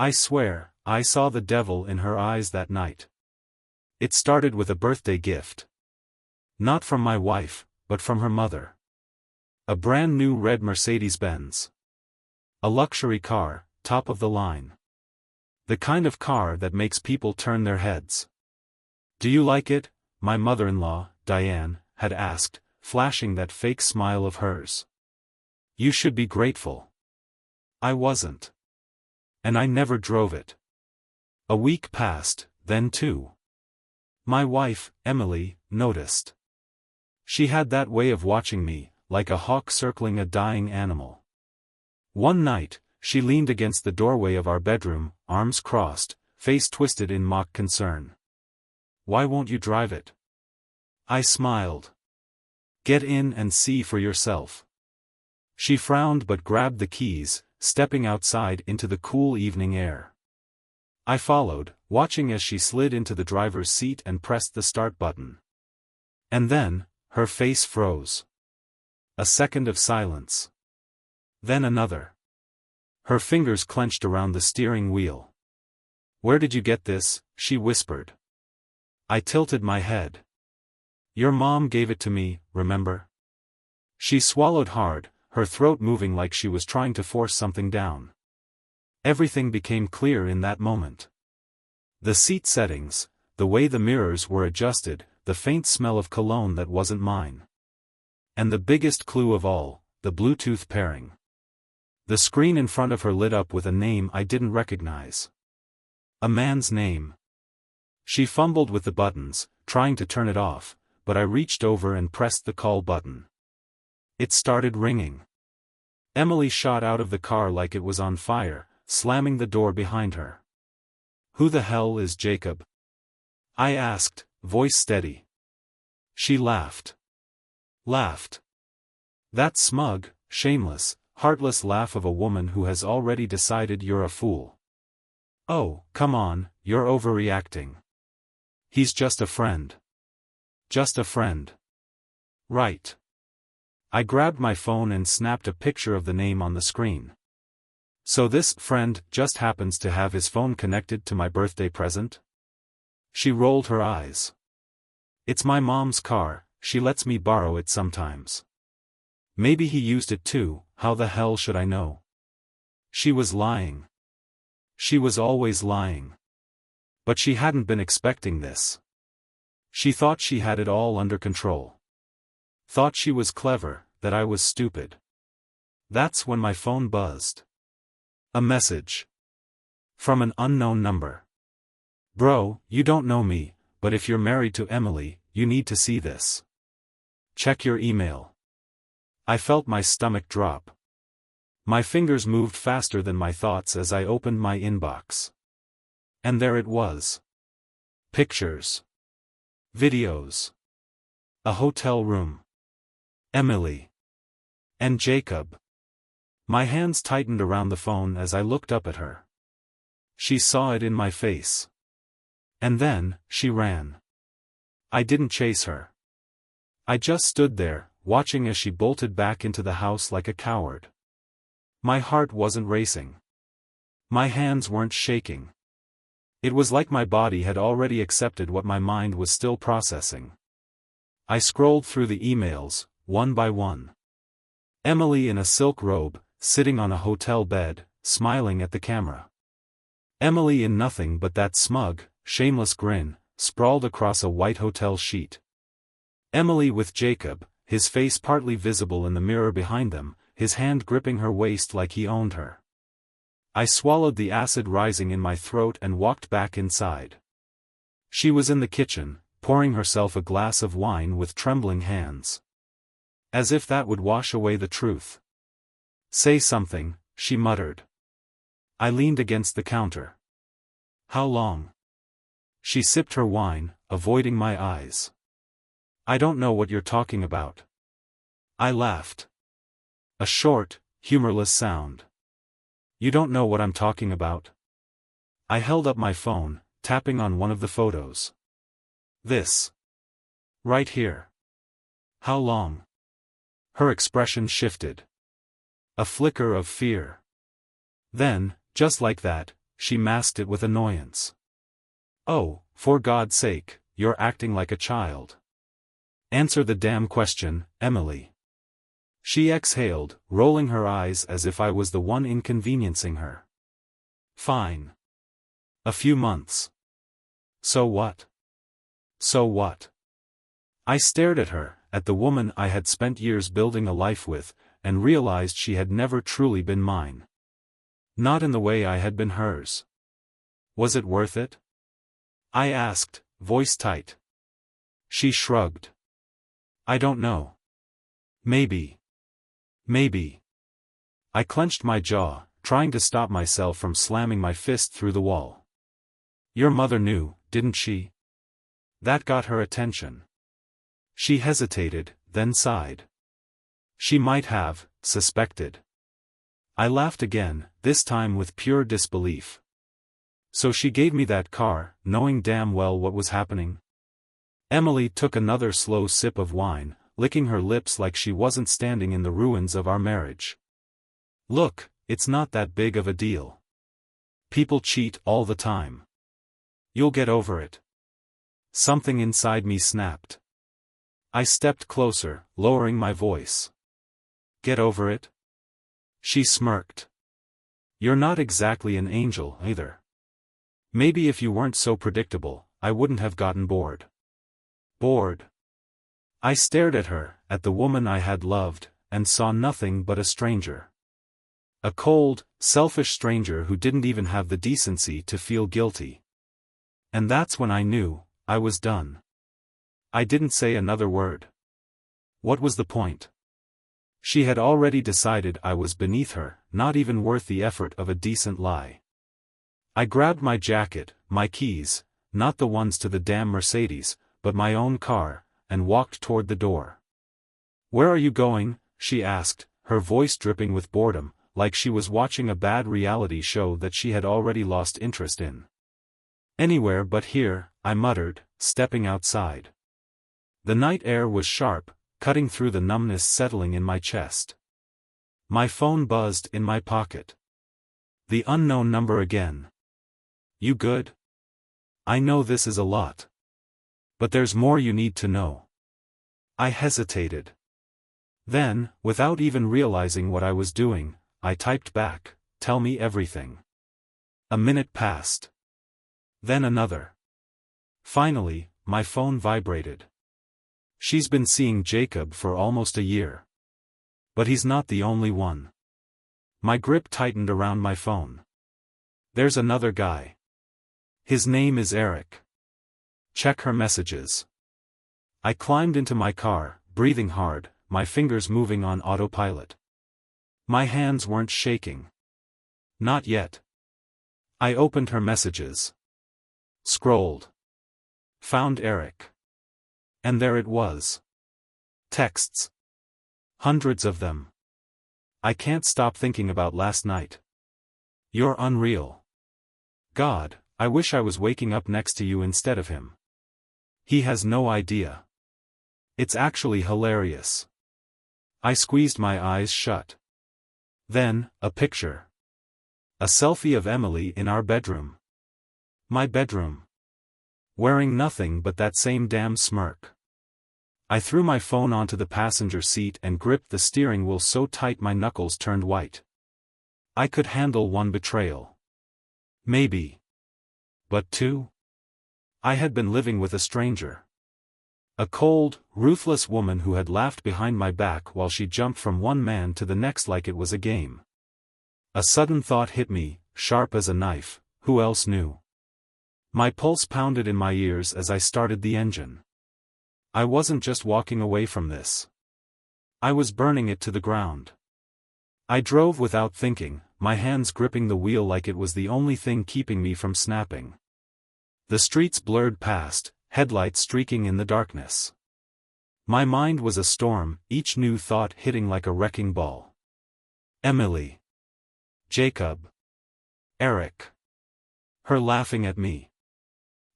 I swear, I saw the devil in her eyes that night. It started with a birthday gift. Not from my wife, but from her mother. A brand new red Mercedes-Benz. A luxury car, top of the line. The kind of car that makes people turn their heads. "Do you like it?" my mother-in-law, Diane, had asked, flashing that fake smile of hers. "You should be grateful." I wasn't. And I never drove it. A week passed, then two. My wife, Emily, noticed. She had that way of watching me, like a hawk circling a dying animal. One night, she leaned against the doorway of our bedroom, arms crossed, face twisted in mock concern. "Why won't you drive it?" I smiled. "Get in and see for yourself." She frowned but grabbed the keys, stepping outside into the cool evening air. I followed, watching as she slid into the driver's seat and pressed the start button. And then, her face froze. A second of silence. Then another. Her fingers clenched around the steering wheel. "Where did you get this?" she whispered. I tilted my head. "Your mom gave it to me, remember?" She swallowed hard, her throat moving like she was trying to force something down. Everything became clear in that moment. The seat settings, the way the mirrors were adjusted, the faint smell of cologne that wasn't mine. And the biggest clue of all, the Bluetooth pairing. The screen in front of her lit up with a name I didn't recognize. A man's name. She fumbled with the buttons, trying to turn it off, but I reached over and pressed the call button. It started ringing. Emily shot out of the car like it was on fire, slamming the door behind her. "Who the hell is Jacob?" I asked, voice steady. She laughed. Laughed. That smug, shameless, heartless laugh of a woman who has already decided you're a fool. "Oh, come on, you're overreacting. He's just a friend." "Just a friend." "Right." I grabbed my phone and snapped a picture of the name on the screen. "So this friend just happens to have his phone connected to my birthday present?" She rolled her eyes. "It's my mom's car, she lets me borrow it sometimes." "Maybe he used it too, how the hell should I know?" She was lying. She was always lying. But she hadn't been expecting this. She thought she had it all under control. Thought she was clever, that I was stupid. That's when my phone buzzed. A message. From an unknown number. "Bro, you don't know me, but if you're married to Emily, you need to see this. Check your email." I felt my stomach drop. My fingers moved faster than my thoughts as I opened my inbox. And there it was. Pictures. Videos. A hotel room. Emily. And Jacob. My hands tightened around the phone as I looked up at her. She saw it in my face. And then, she ran. I didn't chase her. I just stood there, watching as she bolted back into the house like a coward. My heart wasn't racing. My hands weren't shaking. It was like my body had already accepted what my mind was still processing. I scrolled through the emails, one by one. Emily in a silk robe, sitting on a hotel bed, smiling at the camera. Emily in nothing but that smug, shameless grin, sprawled across a white hotel sheet. Emily with Jacob, his face partly visible in the mirror behind them, his hand gripping her waist like he owned her. I swallowed the acid rising in my throat and walked back inside. She was in the kitchen, pouring herself a glass of wine with trembling hands. As if that would wash away the truth. "Say something," she muttered. I leaned against the counter. "How long?" She sipped her wine, avoiding my eyes. "I don't know what you're talking about." I laughed. A short, humorless sound. "You don't know what I'm talking about?" I held up my phone, tapping on one of the photos. "This. Right here." "How long?" Her expression shifted. A flicker of fear. Then, just like that, she masked it with annoyance. "Oh, for God's sake, you're acting like a child. Answer the damn question, Emily." She exhaled, rolling her eyes as if I was the one inconveniencing her. "Fine. A few months. So what? So what?" I stared at her, at the woman I had spent years building a life with, and realized she had never truly been mine. Not in the way I had been hers. Was it worth it? I asked, voice tight. She shrugged. "I don't know. Maybe. Maybe." I clenched my jaw, trying to stop myself from slamming my fist through the wall. "Your mother knew, didn't she? That got her attention." She hesitated, then sighed. "She might have suspected." I laughed again, this time with pure disbelief. "So she gave me that car, knowing damn well what was happening?" Emily took another slow sip of wine, licking her lips like she wasn't standing in the ruins of our marriage. "Look, it's not that big of a deal. People cheat all the time. You'll get over it." Something inside me snapped. I stepped closer, lowering my voice. "Get over it?" She smirked. "You're not exactly an angel, either. Maybe if you weren't so predictable, I wouldn't have gotten bored." Bored? I stared at her, at the woman I had loved, and saw nothing but a stranger. A cold, selfish stranger who didn't even have the decency to feel guilty. And that's when I knew, I was done. I didn't say another word. What was the point? She had already decided I was beneath her, not even worth the effort of a decent lie. I grabbed my jacket, my keys, not the ones to the damn Mercedes, but my own car, and walked toward the door. "Where are you going?" she asked, her voice dripping with boredom, like she was watching a bad reality show that she had already lost interest in. "Anywhere but here," I muttered, stepping outside. The night air was sharp, cutting through the numbness settling in my chest. My phone buzzed in my pocket. The unknown number again. "You good? I know this is a lot. But there's more you need to know." I hesitated. Then, without even realizing what I was doing, I typed back, "Tell me everything." A minute passed. Then another. Finally, my phone vibrated. "She's been seeing Jacob for almost a year. But he's not the only one." My grip tightened around my phone. "There's another guy. His name is Eric. Check her messages." I climbed into my car, breathing hard, my fingers moving on autopilot. My hands weren't shaking. Not yet. I opened her messages. Scrolled. Found Eric. And there it was. Texts. Hundreds of them. "I can't stop thinking about last night. You're unreal. God, I wish I was waking up next to you instead of him. He has no idea. It's actually hilarious." I squeezed my eyes shut. Then, a picture. A selfie of Emily in our bedroom. My bedroom. Wearing nothing but that same damn smirk. I threw my phone onto the passenger seat and gripped the steering wheel so tight my knuckles turned white. I could handle one betrayal. Maybe. But two? I had been living with a stranger. A cold, ruthless woman who had laughed behind my back while she jumped from one man to the next like it was a game. A sudden thought hit me, sharp as a knife, who else knew? My pulse pounded in my ears as I started the engine. I wasn't just walking away from this. I was burning it to the ground. I drove without thinking, my hands gripping the wheel like it was the only thing keeping me from snapping. The streets blurred past, headlights streaking in the darkness. My mind was a storm, each new thought hitting like a wrecking ball. Emily. Jacob. Eric. Her laughing at me.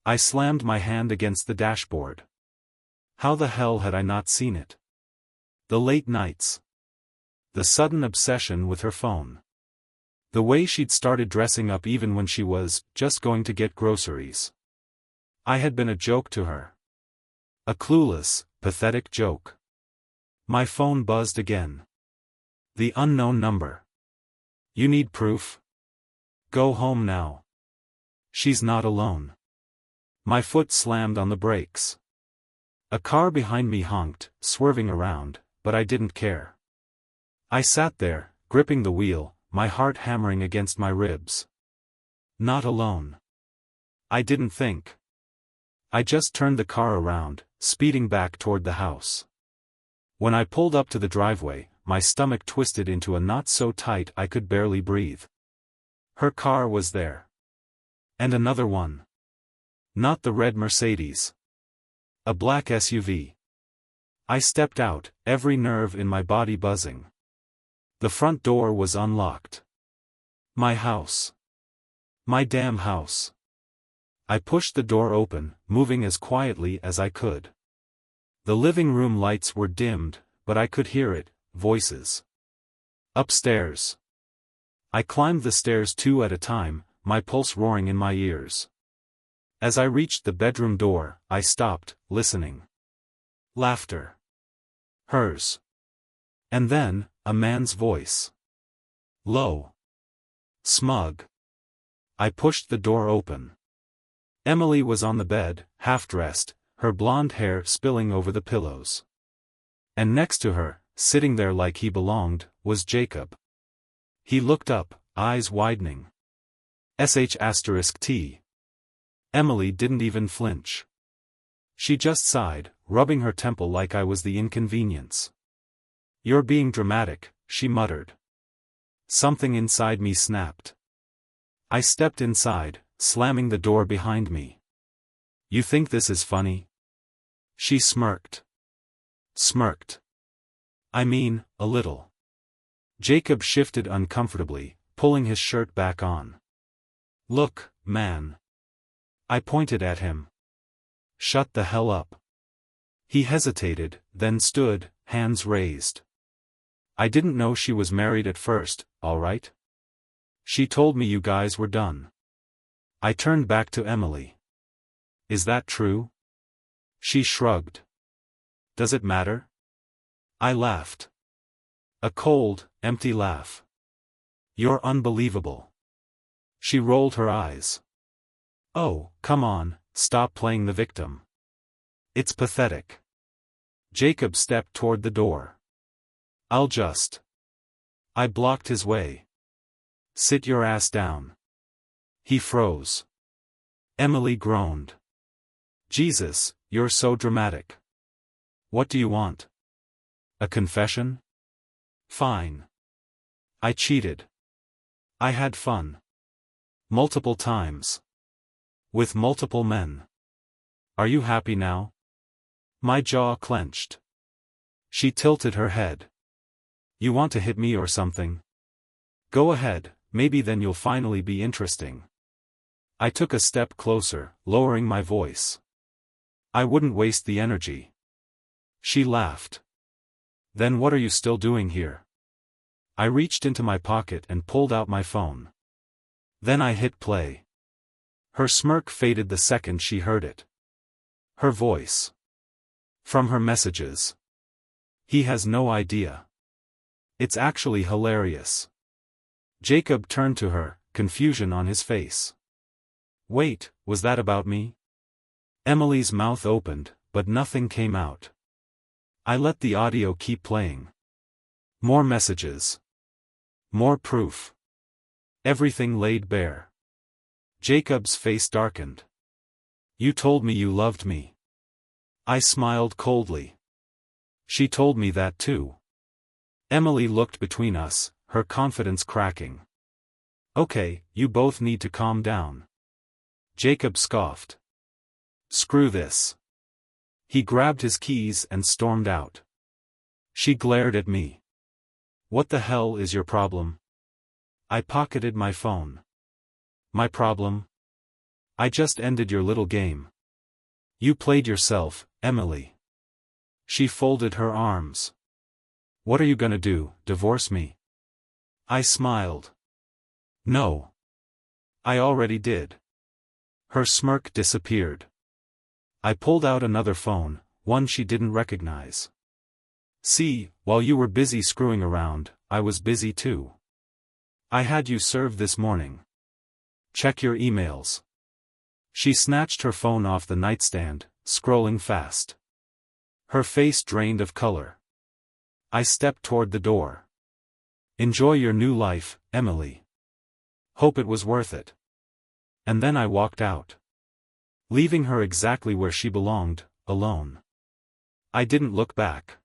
I slammed my hand against the dashboard. How the hell had I not seen it? The late nights. The sudden obsession with her phone. The way she'd started dressing up even when she was just going to get groceries. I had been a joke to her. A clueless, pathetic joke. My phone buzzed again. The unknown number. You need proof? Go home now. She's not alone. My foot slammed on the brakes. A car behind me honked, swerving around, but I didn't care. I sat there, gripping the wheel, my heart hammering against my ribs. Not alone. I didn't think. I just turned the car around, speeding back toward the house. When I pulled up to the driveway, my stomach twisted into a knot so tight I could barely breathe. Her car was there. And another one. Not the red Mercedes. A black SUV. I stepped out, every nerve in my body buzzing. The front door was unlocked. My house. My damn house. I pushed the door open, moving as quietly as I could. The living room lights were dimmed, but I could hear it, voices. Upstairs. I climbed the stairs 2 at a time, my pulse roaring in my ears. As I reached the bedroom door, I stopped, listening. Laughter. Hers. And then, a man's voice. Low. Smug. I pushed the door open. Emily was on the bed, half-dressed, her blonde hair spilling over the pillows. And next to her, sitting there like he belonged, was Jacob. He looked up, eyes widening. **T. Emily didn't even flinch. She just sighed, rubbing her temple like I was the inconvenience. You're being dramatic, she muttered. Something inside me snapped. I stepped inside, slamming the door behind me. You think this is funny? She smirked. Smirked. I mean, a little. Jacob shifted uncomfortably, pulling his shirt back on. Look, man. I pointed at him. Shut the hell up. He hesitated, then stood, hands raised. I didn't know she was married at first, all right? She told me you guys were done. I turned back to Emily. Is that true? She shrugged. Does it matter? I laughed. A cold, empty laugh. You're unbelievable. She rolled her eyes. Oh, come on, stop playing the victim. It's pathetic. Jacob stepped toward the door. I'll just. I blocked his way. Sit your ass down. He froze. Emily groaned. Jesus, you're so dramatic. What do you want? A confession? Fine. I cheated. I had fun. Multiple times. With multiple men. Are you happy now? My jaw clenched. She tilted her head. You want to hit me or something? Go ahead, maybe then you'll finally be interesting. I took a step closer, lowering my voice. I wouldn't waste the energy. She laughed. Then what are you still doing here? I reached into my pocket and pulled out my phone. Then I hit play. Her smirk faded the second she heard it. Her voice. From her messages. He has no idea. It's actually hilarious. Jacob turned to her, confusion on his face. Wait, was that about me? Emily's mouth opened, but nothing came out. I let the audio keep playing. More messages. More proof. Everything laid bare. Jacob's face darkened. You told me you loved me. I smiled coldly. She told me that too. Emily looked between us, her confidence cracking. Okay, you both need to calm down. Jacob scoffed. Screw this. He grabbed his keys and stormed out. She glared at me. What the hell is your problem? I pocketed my phone. My problem? I just ended your little game. You played yourself, Emily. She folded her arms. What are you gonna do, divorce me? I smiled. No. I already did. Her smirk disappeared. I pulled out another phone, one she didn't recognize. See, while you were busy screwing around, I was busy too. I had you served this morning. Check your emails. She snatched her phone off the nightstand, scrolling fast. Her face drained of color. I stepped toward the door. Enjoy your new life, Emily. Hope it was worth it. And then I walked out. Leaving her exactly where she belonged, alone. I didn't look back.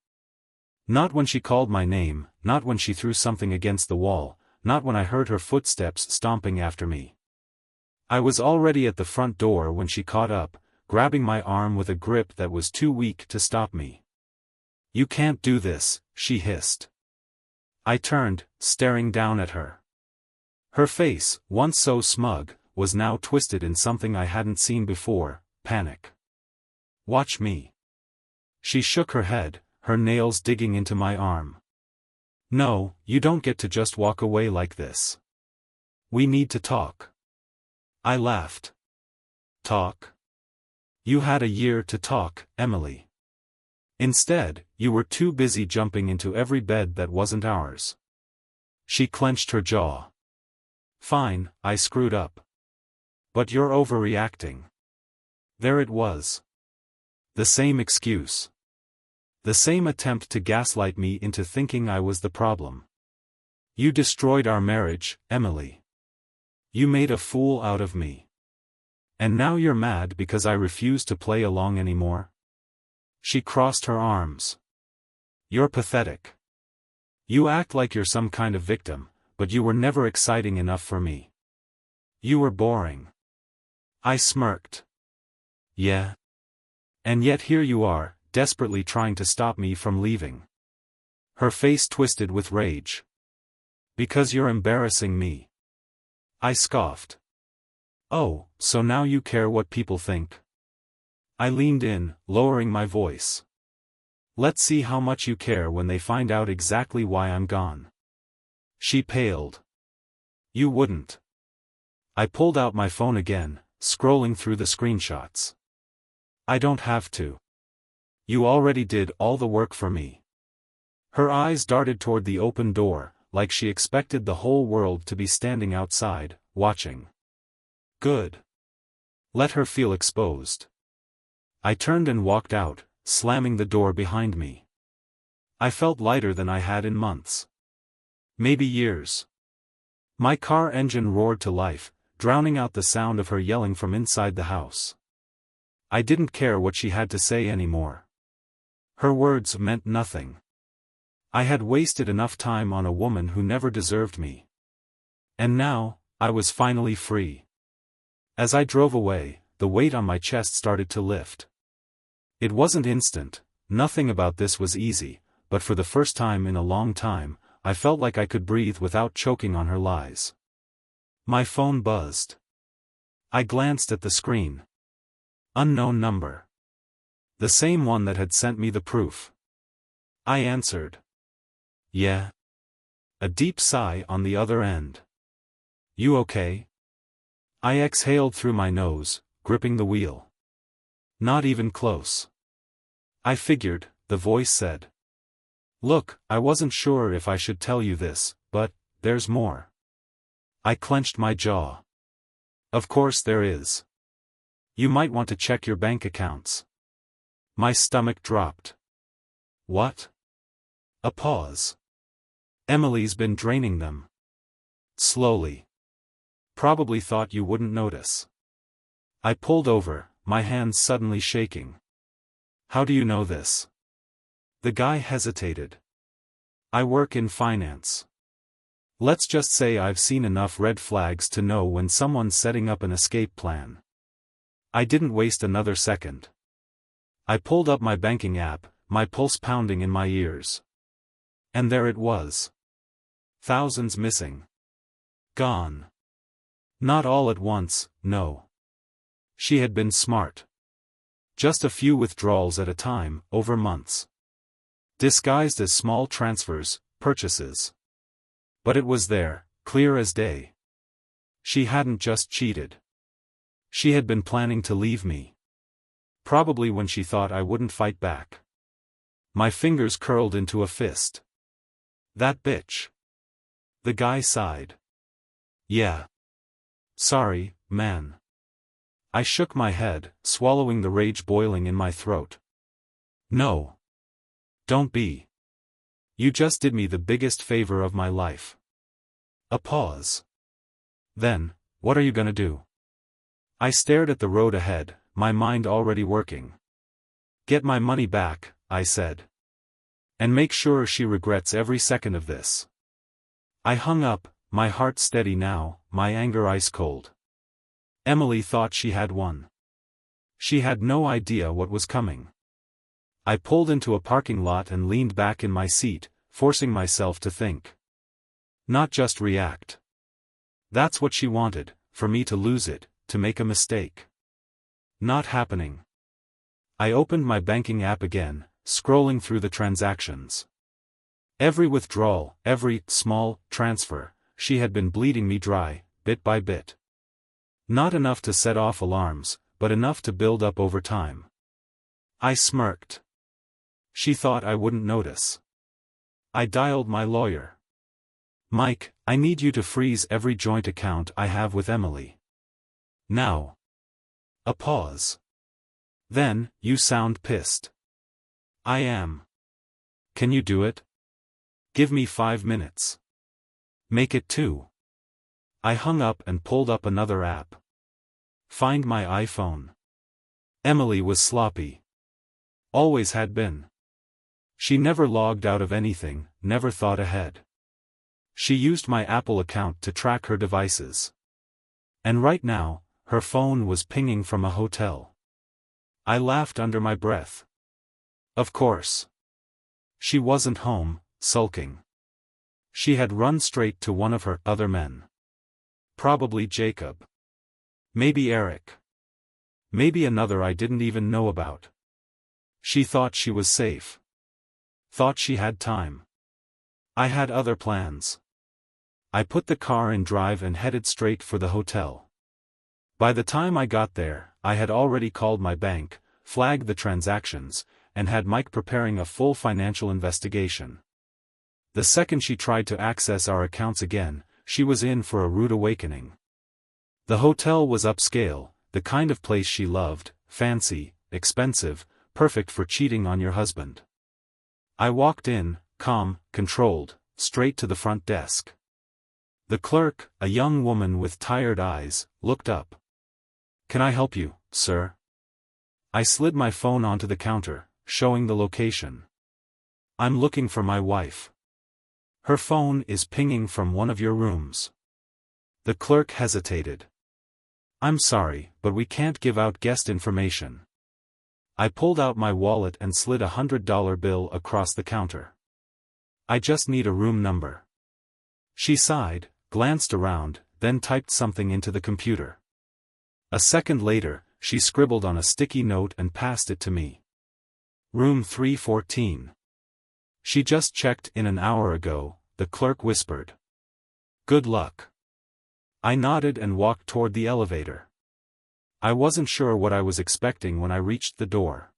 Not when she called my name, not when she threw something against the wall, not when I heard her footsteps stomping after me. I was already at the front door when she caught up, grabbing my arm with a grip that was too weak to stop me. You can't do this, she hissed. I turned, staring down at her. Her face, once so smug, was now twisted in something I hadn't seen before, panic. Watch me. She shook her head, her nails digging into my arm. No, you don't get to just walk away like this. We need to talk. I laughed. Talk? You had a year to talk, Emily. Instead, you were too busy jumping into every bed that wasn't ours. She clenched her jaw. Fine, I screwed up. But you're overreacting. There it was. The same excuse. The same attempt to gaslight me into thinking I was the problem. You destroyed our marriage, Emily. You made a fool out of me. And now you're mad because I refuse to play along anymore? She crossed her arms. You're pathetic. You act like you're some kind of victim, but you were never exciting enough for me. You were boring. I smirked. Yeah. And yet here you are, desperately trying to stop me from leaving. Her face twisted with rage. Because you're embarrassing me. I scoffed. Oh, so now you care what people think? I leaned in, lowering my voice. Let's see how much you care when they find out exactly why I'm gone. She paled. You wouldn't. I pulled out my phone again, scrolling through the screenshots. I don't have to. You already did all the work for me. Her eyes darted toward the open door, like she expected the whole world to be standing outside, watching. Good. Let her feel exposed. I turned and walked out, slamming the door behind me. I felt lighter than I had in months. Maybe years. My car engine roared to life, drowning out the sound of her yelling from inside the house. I didn't care what she had to say anymore. Her words meant nothing. I had wasted enough time on a woman who never deserved me. And now, I was finally free. As I drove away, the weight on my chest started to lift. It wasn't instant, nothing about this was easy, but for the first time in a long time, I felt like I could breathe without choking on her lies. My phone buzzed. I glanced at the screen. Unknown number. The same one that had sent me the proof. I answered. Yeah. A deep sigh on the other end. You okay? I exhaled through my nose, gripping the wheel. Not even close. I figured, the voice said. Look, I wasn't sure if I should tell you this, but there's more. I clenched my jaw. Of course there is. You might want to check your bank accounts. My stomach dropped. What? A pause. Emily's been draining them. Slowly. Probably thought you wouldn't notice. I pulled over, my hands suddenly shaking. How do you know this? The guy hesitated. I work in finance. Let's just say I've seen enough red flags to know when someone's setting up an escape plan. I didn't waste another second. I pulled up my banking app, my pulse pounding in my ears. And there it was. Thousands missing. Gone. Not all at once, no. She had been smart. Just a few withdrawals at a time, over months. Disguised as small transfers, purchases. But it was there, clear as day. She hadn't just cheated. She had been planning to leave me. Probably when she thought I wouldn't fight back. My fingers curled into a fist. That bitch. The guy sighed. Yeah. Sorry, man. I shook my head, swallowing the rage boiling in my throat. No. Don't be. You just did me the biggest favor of my life. A pause. Then, what are you gonna do? I stared at the road ahead, my mind already working. Get my money back, I said. And make sure she regrets every second of this. I hung up, my heart steady now, my anger ice cold. Emily thought she had won. She had no idea what was coming. I pulled into a parking lot and leaned back in my seat, forcing myself to think. Not just react. That's what she wanted, for me to lose it, to make a mistake. Not happening. I opened my banking app again, scrolling through the transactions. Every withdrawal, every small transfer, she had been bleeding me dry, bit by bit. Not enough to set off alarms, but enough to build up over time. I smirked. She thought I wouldn't notice. I dialed my lawyer. Mike, I need you to freeze every joint account I have with Emily. Now. A pause. Then, you sound pissed. I am. Can you do it? Give me 5 minutes. Make it 2. I hung up and pulled up another app. Find my iPhone. Emily was sloppy. Always had been. She never logged out of anything, never thought ahead. She used my Apple account to track her devices. And right now, her phone was pinging from a hotel. I laughed under my breath. Of course. She wasn't home, sulking. She had run straight to one of her other men. Probably Jacob. Maybe Eric. Maybe another I didn't even know about. She thought she was safe. Thought she had time. I had other plans. I put the car in drive and headed straight for the hotel. By the time I got there, I had already called my bank, flagged the transactions, and had Mike preparing a full financial investigation. The second she tried to access our accounts again, she was in for a rude awakening. The hotel was upscale, the kind of place she loved, fancy, expensive, perfect for cheating on your husband. I walked in, calm, controlled, straight to the front desk. The clerk, a young woman with tired eyes, looked up. Can I help you, sir? I slid my phone onto the counter, showing the location. I'm looking for my wife. Her phone is pinging from one of your rooms. The clerk hesitated. I'm sorry, but we can't give out guest information. I pulled out my wallet and slid a $100 bill across the counter. I just need a room number. She sighed, glanced around, then typed something into the computer. A second later, she scribbled on a sticky note and passed it to me. Room 314. She just checked in an hour ago, the clerk whispered. Good luck. I nodded and walked toward the elevator. I wasn't sure what I was expecting when I reached the door.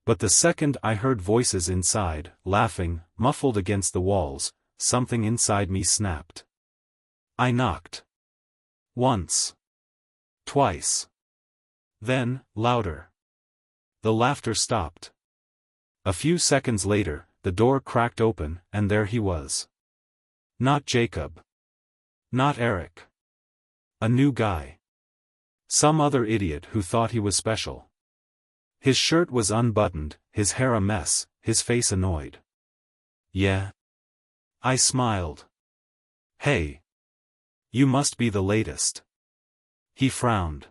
But the second I heard voices inside, laughing, muffled against the walls, something inside me snapped. I knocked. Once. Twice. Then, louder. The laughter stopped. A few seconds later, the door cracked open, and there he was. Not Jacob. Not Eric. A new guy. Some other idiot who thought he was special. His shirt was unbuttoned, his hair a mess, his face annoyed. Yeah. I smiled. Hey. You must be the latest. He frowned.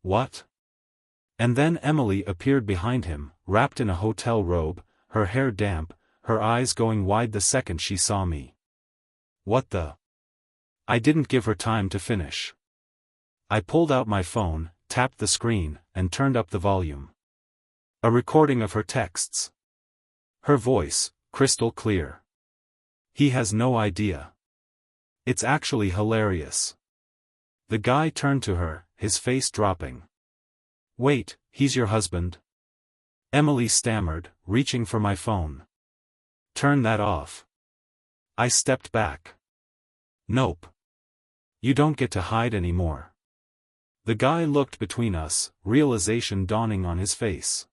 What? And then Emily appeared behind him, wrapped in a hotel robe, her hair damp, her eyes going wide the second she saw me. What the? I didn't give her time to finish. I pulled out my phone, tapped the screen, and turned up the volume. A recording of her texts. Her voice, crystal clear. He has no idea. It's actually hilarious. The guy turned to her, his face dropping. Wait, he's your husband? Emily stammered, reaching for my phone. Turn that off. I stepped back. Nope. You don't get to hide anymore. The guy looked between us, realization dawning on his face.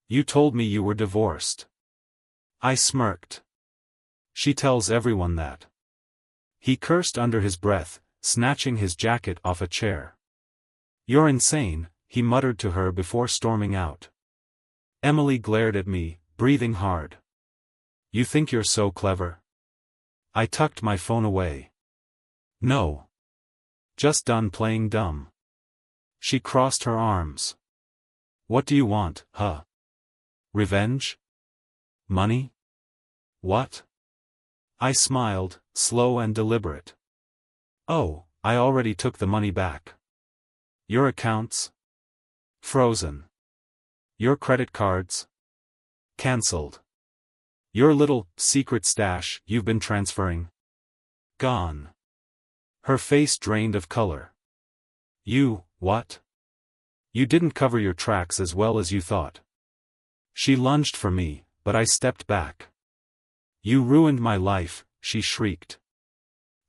You told me you were divorced. I smirked. She tells everyone that. He cursed under his breath, snatching his jacket off a chair. You're insane, he muttered to her before storming out. Emily glared at me, breathing hard. You think you're so clever? I tucked my phone away. No. Just done playing dumb. She crossed her arms. What do you want, huh? Revenge? Money? What? I smiled, slow and deliberate. Oh, I already took the money back. Your accounts? Frozen. Your credit cards? Cancelled. Your little, secret stash you've been transferring? Gone. Her face drained of color. You, what? You didn't cover your tracks as well as you thought. She lunged for me, but I stepped back. You ruined my life, she shrieked.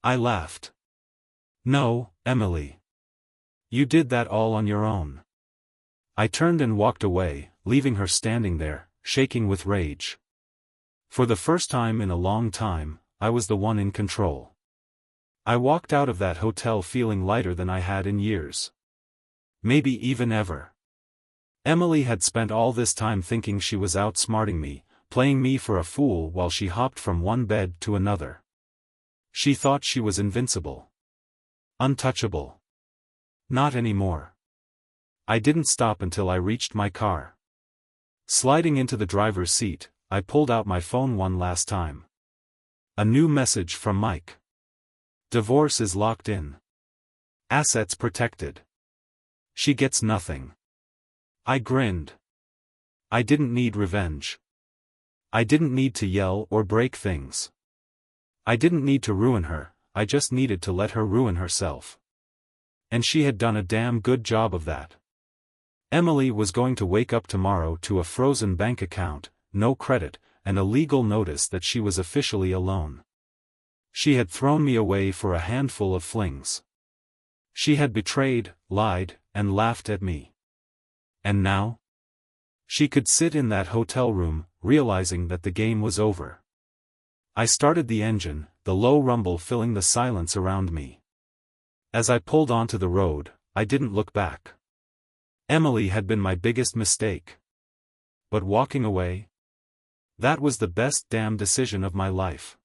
I laughed. No, Emily. You did that all on your own. I turned and walked away, leaving her standing there, shaking with rage. For the first time in a long time, I was the one in control. I walked out of that hotel feeling lighter than I had in years. Maybe even ever. Emily had spent all this time thinking she was outsmarting me, playing me for a fool while she hopped from one bed to another. She thought she was invincible. Untouchable. Not anymore. I didn't stop until I reached my car. Sliding into the driver's seat, I pulled out my phone one last time. A new message from Mike. Divorce is locked in. Assets protected. She gets nothing. I grinned. I didn't need revenge. I didn't need to yell or break things. I didn't need to ruin her, I just needed to let her ruin herself. And she had done a damn good job of that. Emily was going to wake up tomorrow to a frozen bank account, no credit, and a legal notice that she was officially alone. She had thrown me away for a handful of flings. She had betrayed, lied, and laughed at me. And now? She could sit in that hotel room, realizing that the game was over. I started the engine, the low rumble filling the silence around me. As I pulled onto the road, I didn't look back. Emily had been my biggest mistake. But walking away? That was the best damn decision of my life.